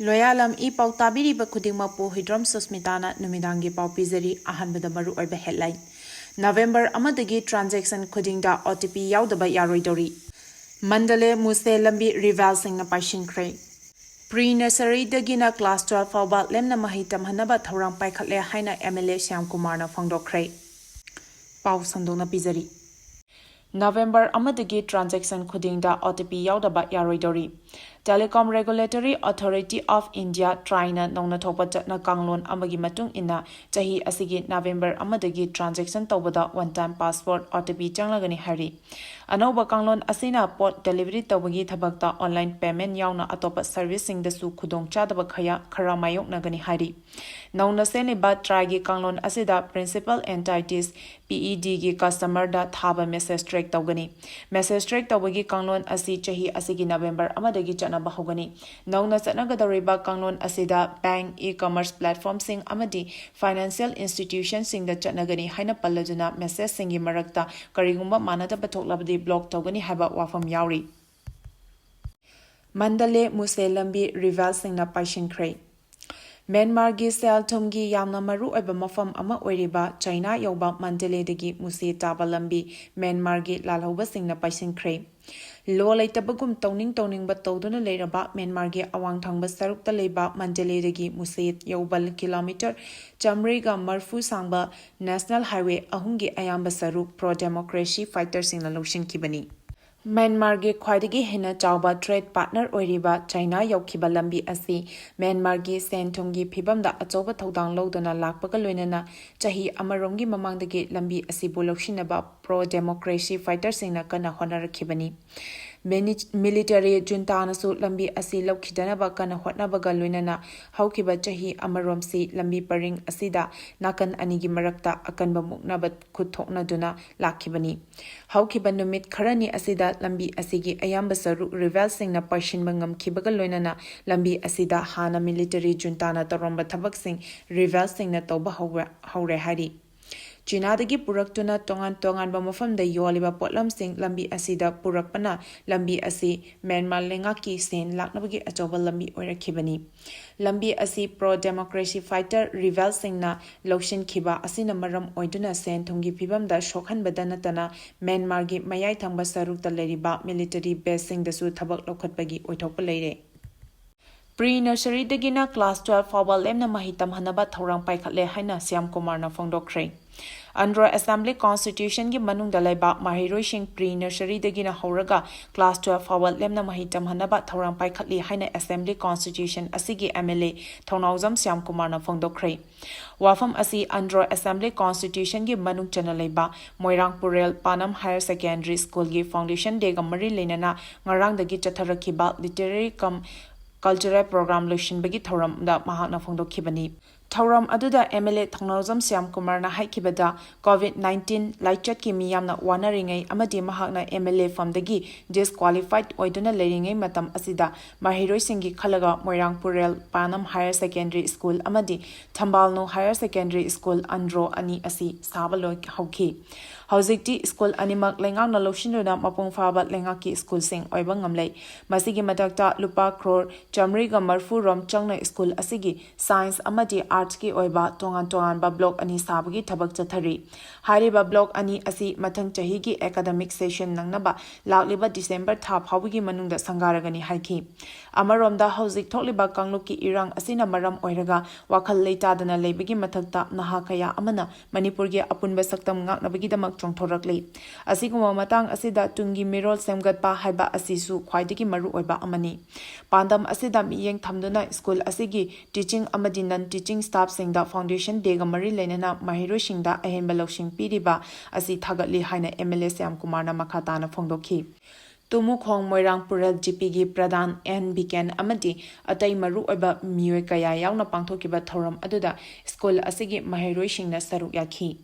Loyalam E-PAO tabiriba khudingmakpu hidrom susmitana numidangi pau pizari ahanbada maru oiba headline. November amadagi transaction khudingda OTP yaudaba yaroidori. Mandale muse lambi revalsing na paishinkre. Pre-nursery dagina class 12 fauba lemna mahitam hanaba thorang paikhatle haina MLA Syam Kumar na phangdokre. Pau sandona pizari. November amadagi transaction khudingda OTP yaudaba yaroidori. Telecom Regulatory Authority of India Trina nongna thokpa chatna kanglon amagi matung ina chahi asigi November amadagi transaction tawbada one time password OTP changlagani hari. Anoba kanglon asina pot delivery tawbagi thabakta online payment yauna atopa service sing dasu khudong chadaba khara mayok nagani hari. Nongna seniba tragi kanglon asida principal entities PED gi customer da thaba message track tawgani. Message track tawbagi kanglon asi chahi asigi November amadagi chana bahogani. Nongna Changadouri kanglon asida bank e-commerce platform sing amadi financial institutions sing da chanagani haina pallajuna message singi marakta karigumba manata pathoklabadi block tawgani haba wafam yauri. Mandale muse lambi revalsing na paishinkre. Myanmar gi sel thumgi yamna maru oiba mafam ama oiriba China yoba Mandale dagi muse taba lambi Myanmar gi lalhoba sing na paishinkre. Lo laitabagum tawning ba tawduna leiraba Myanmar gi awang thangba sarukta leiba Mandale dagi muse yobal kilometer chamriga marfu sangba national highway ahungi ayamba saruk pro democracy fighters sing na loshin kibani. Myanmar gi khwaidagi hena chawba trade partner oiriba China yokhiba lambi asi Myanmar gi senthumgi phibamda achoba thodang loduna lakpaga loinana chahi amaromgi mamangdagi lambi asi boloksinaba pro democracy fighters sing na kana honarakhibani. Military junta nasu lambi asi lokhidanaba kana hotnabaga loinana haukiba chahi amaromsi lambi paring asida nakan anigi marakta akanba muknaba khuthokna duna lakhibani. Haukiba numit kharani asida lambi asigi ayamba saru revalsing na paishinba ngamkhibaga loinana lambi asida hana military junta na taromba thabaksing revalsing na tawba haure hari. China dagi puraktuna tongan ba mafamda yoliba potlamsing lambi asida purakpana lambi asi Myanmar lengaki sen laknabagi achoba lambi oirakhibani. Lambi asi pro democracy fighter revalsing na lokshin khiba asina maram oiduna sen thumgi phibamda shokhanbada natana Myanmar gi mayai thangba sarukta leriba military base sing dasu thabak lokhatpagi oithokpa leire. Pre-nursery dagina class 12 fawal lemna mahitam hanaba thorang paikhatle haina Syam Kumar na phongdokre. Andro Assembly Constitution gi manungda laiba mahiroi sing pre-nursery dagina horaga class 12 fawal lemna mahitam hanaba thorang paikhatli haina Assembly Constitution asigi MLA Thongnawjam Syam Kumar na phongdokre. Wafam asi Andro Assembly Constitution gi manung chana laiba Moirang Purel Panam Higher Secondary School gi Foundation Day ga mari leinana ngarang dagi chatharakiba literary cultural program lotion bagi thoram da mahakna phongdokhibani. Thoram aduda MLA Thongnawjam Syam Kumar na haikibada COVID-19 laichat ki miyamna wanaringai amadi mahakna MLA famdagi disqualified oiduna leiringai matam asida mahiroi singi khalaga Moirang Purel Panam Higher Secondary School amadi Thambalno Higher Secondary School Andro ani asi sabaloi hauki. Hauzikti school animak lengang na loshinuna mapung faba lengaki school sing oiba ngamlei. Masigi madakta lupa crore chamriga marfu rom changna school asigi science amadi arts ki oiba tongan ba block ani sabagi thabak chathari. Hariba block ani asi mathang chahi gi academic session nangnaba lakliba December tha phawigi manungda sangaragani haiki. Amaromda hauzik thokliba kangluki irang asina maram oiraga wakhal leitadana leibigi mathakta naha kaya amana Manipur gi apunba saktam ngaknabagi damak chongthorakli. Asiguma matang asida tungi mirol semgatpa haiba asisu khwaidagi maru oiba amani. Pandam asida miyeng thamduna school asigi teaching amadi non teaching staff singda foundation day ga mari leinana mahiro singda ahenba loksing piriba asi thagatli haina MLA Syam Kumar na makhatana phongdokhi. Tumukhong Moirang Purel GP gi Pradhan N Biken amadi atai maru oiba miyoi kaya yauna pangthokiba thoram aduda school asigi mahiroi singna saruk yakhi.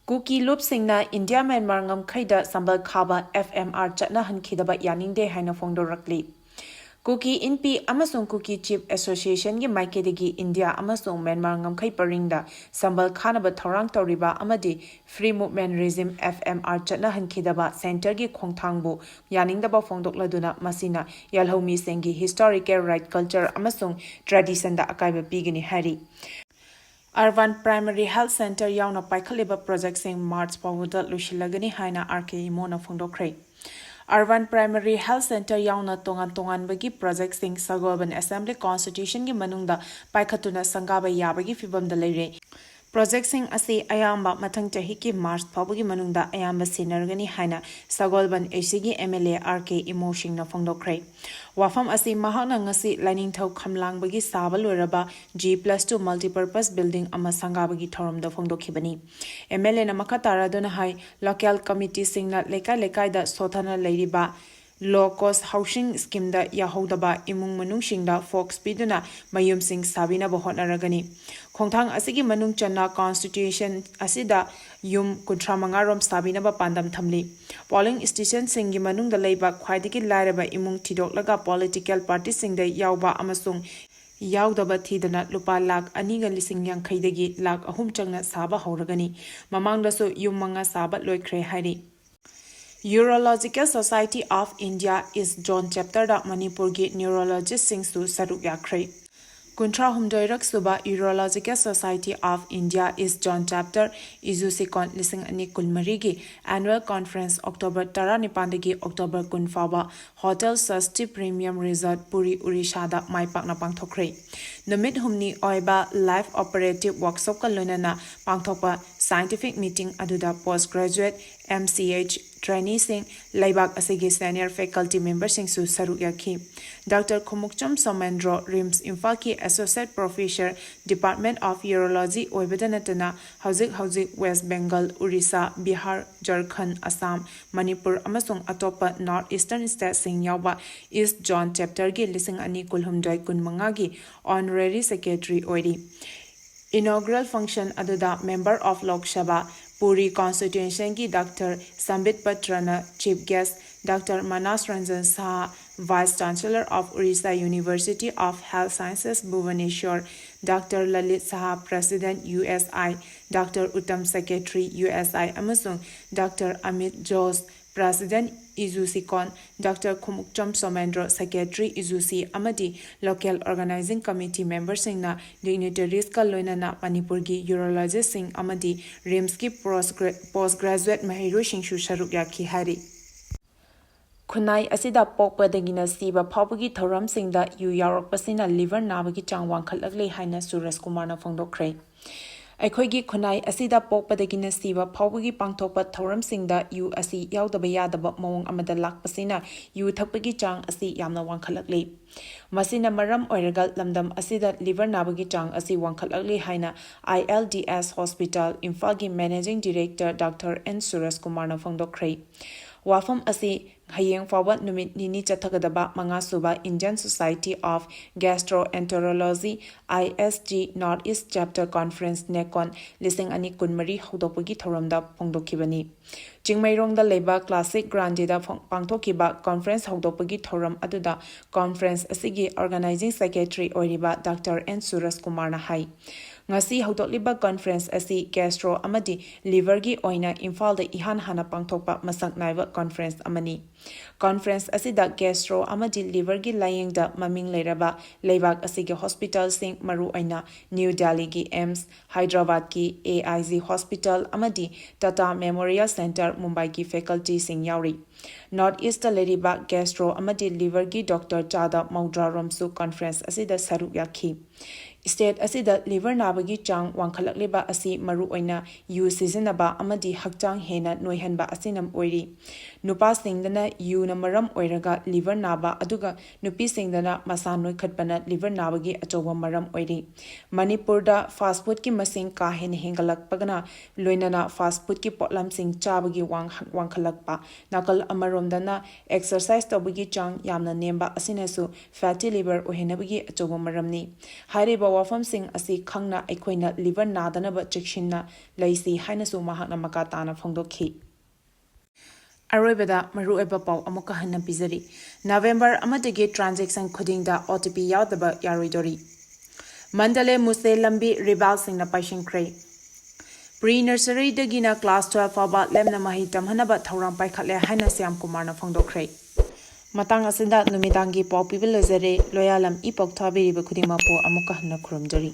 Kuki loop singna India Myanmar ngam khaida sambal khaba FMR chatna hankhidaba yaningde haina phongdorakli. Kuki Inpi Amasung Kuki Chip Association gi Maikedegi India Amasung Myanmar Ngamkai Paringda Sambal Khanaba Thorang Toriba Amadi Free Movement Regime FMR Chatna Hankidaba Center gi Khongthangbu Yaningdaba Fongdokladuna Masina Yalhomi Sengi Historical Right Culture Amasung Tradition da Akaiba Pigini Hari Urban Primary Health Center Yauna Paikhaliba Project Sing March Pawuda Lushilagani Haina RK Mona Fongdokre Urban Primary Health Center yauna tongan bagi project sing Sagoban Assembly Constitution gi manungda paikhatuna sangaba yabagi fibam da leire Project sing asi ayamba mathang chahi ki March phawagi manungda ayamba sinargani haina Sagolban ACG MLA RK Emotion na fongdokre Wafam asi mahana ngasi lining thau khamlang bagi sabal loraba G+2 multipurpose building ama sangabagi thorum da fongdokhibani MLA na makatara dona hai local committee sing na lekai da sothana leiriba low cost housing scheme da yahodaba imung manung singda fox piduna mayum sing sabina bohonaragani khongthang asigi manung channa constitution asida yum kunthamangarom sabina ba pandam thamli polling station singi manung da leiba khwaidiki lairaba imung thidoklaga political party sing da yawba amasung yaudaba thidana lupa lakh 2.50 dagi lakh 3 changna saba hauragani mamangda so yum manga saba loikre hari Urological Society of India is John chapter da Manipur gi neurologist sing su saruk yakre Kuntra Humdoirak Suba Urological Society of India is John chapter Izusikon lising ani kulmarigi annual conference October 19 October Kunfaba Hotel Sasti Premium Resort Puri Urisha da Maipakna Pangthokre Numit humni oiba live operative workshop ka lunana pangthokpa scientific meeting aduda postgraduate MCH trainee sing laibak asigi senior faculty member sing su saruk yakhi Dr. Khumukcham Somendro Rims Imphal ki associate professor Department of Urology oibadanatana hauzik West Bengal Orissa Bihar Jharkhand Assam Manipur amasung atopa North Eastern state sing yawba East John chapter gi lising ani kulhumdai kunmanga gi honorary secretary oiri inaugural function aduda member of Lok Sabha Puri constituency ki Dr. Sambit Patrana chief guest Dr. Manas Ranjan Saha Vice Chancellor of Orissa University of Health Sciences Bhubaneswar Dr. Lalit Saha President USI Dr. Uttam Secretary USI amasung Dr. Amit Jose President Izusikon Dr. Khumukcham Somendro Secretary Izusi Amadi Local Organizing Committee members singna dignitaries ka loinana Manipur gi urologist sing Amadi RIMS ki postgraduate Mahiru Shingshu Sharuk Yakhi Hari Khunai asida pokpa dagina siba phawagi thoram singda yu yarak pasina liver nabagi chang wangkhalakle haina Suresh Kumar na fongdokre Aikhoigi khunai asida pokpadagina siba phawagi pangthokpa thoram singda yu asi yaudaba yadaba mawong amada lakpasina yu thakpagi chang asi yamna wangkhalakle masina maram oiraga lamdam asida liver nabagi chang asi wangkhalakle haina ILDS Hospital Imphal gi Managing Director Dr. N Suresh Kumar na fongdokre Wafam asi hayeng forward numit nini chathagadaba manga suba Indian Society of Gastroenterology ISG Northeast Chapter Conference Nekon lising ani kunmari hodopagi thoramda pongdokhibani Chingmairongda leba Classic Grandida pangthokiba conference hodopagi thoram aduda conference asigi organizing secretary oiriba Dr. N Suresh Kumar na hai ngasi hodoliba conference asi gastro amadi liver gi oina Imphal da ihan hana pangthokpa masak naiba conference amani conference asida gastro amadi liver gi laying da maming leiraba leibak asigi hospital sing maru oina New Delhi gi AIMS Hyderabad gi AIG Hospital amadi Tata Memorial Center Mumbai gi faculty sing yauri North East leriba gastro amadi liver gi Dr. Chada Maudra Romsu conference asida saruk yakhi State asida liver nabagi chang wangkhalakliba asi maru oina yu sizinaba amadi hakchang hena noihanba asinam oiri nupa singdana yu na maram oiraga liver naba aduga nupi singdana masa noikhatpana liver nabagi achowa maram oiri Manipur da fast food ki masing ka hen hengalakpagana loinana fast food ki potlam sing chabagi wangkhalakpa nakal amaromdana exercise tobagi chang yamna nemba asinasu fatty liver ohenabagi achowa maramni hariba wafam sing asi khangna aikhoina liver nadanaba chekshinna laisi hainasu mahakna makatana phongdokhi ꯑꯔꯣꯏꯕꯗ ꯃꯔꯨꯑꯣꯏꯕ ꯄꯥꯎ ꯑꯃꯨꯛꯀ ꯍꯟꯅ ꯄꯤꯖꯔꯤ November ꯑꯃꯗꯒꯤ transaction ꯈꯨꯗꯤꯡꯗ OTP ꯌꯥꯎꯗꯕ ꯌꯥꯔꯣꯏꯗꯣꯔꯤ Mandalay ꯃꯨꯁꯦ ꯂꯝꯕꯤ ꯔꯤꯚꯥꯜꯁꯤꯡꯅ ꯄꯥꯏꯁꯤꯟꯈ꯭ꯔꯦ pre ꯅꯔꯁꯔꯤꯗꯒꯤꯅ class 12 ꯐꯥꯎꯕ ꯂꯦꯝꯅ ꯃꯍꯩ ꯇꯝꯍꯟꯅꯕ ꯊꯧꯔꯥꯡ ꯄꯥꯏꯈꯠꯂꯦ ꯍꯥꯏꯅ ꯁ꯭ꯌꯥꯝ ꯀꯨꯃꯥꯔꯅ ꯐꯣꯡꯗꯣꯛꯈ꯭ꯔꯦ ꯃꯇꯥꯡ ꯑꯁꯤꯗ ꯅꯨꯃꯤꯗꯥꯡꯒꯤ ꯄꯥꯎ ꯄꯤꯕ ꯂꯣꯏꯖꯔꯦ ꯂꯣꯌꯥꯂꯝ E-PAO ꯊꯥꯕꯤꯔꯤꯕ ꯈꯨꯗꯤꯡꯃꯛꯄꯨ ꯑꯃꯨꯛꯀ ꯍꯟꯅ ꯈꯨꯔꯨꯝꯖꯔꯤ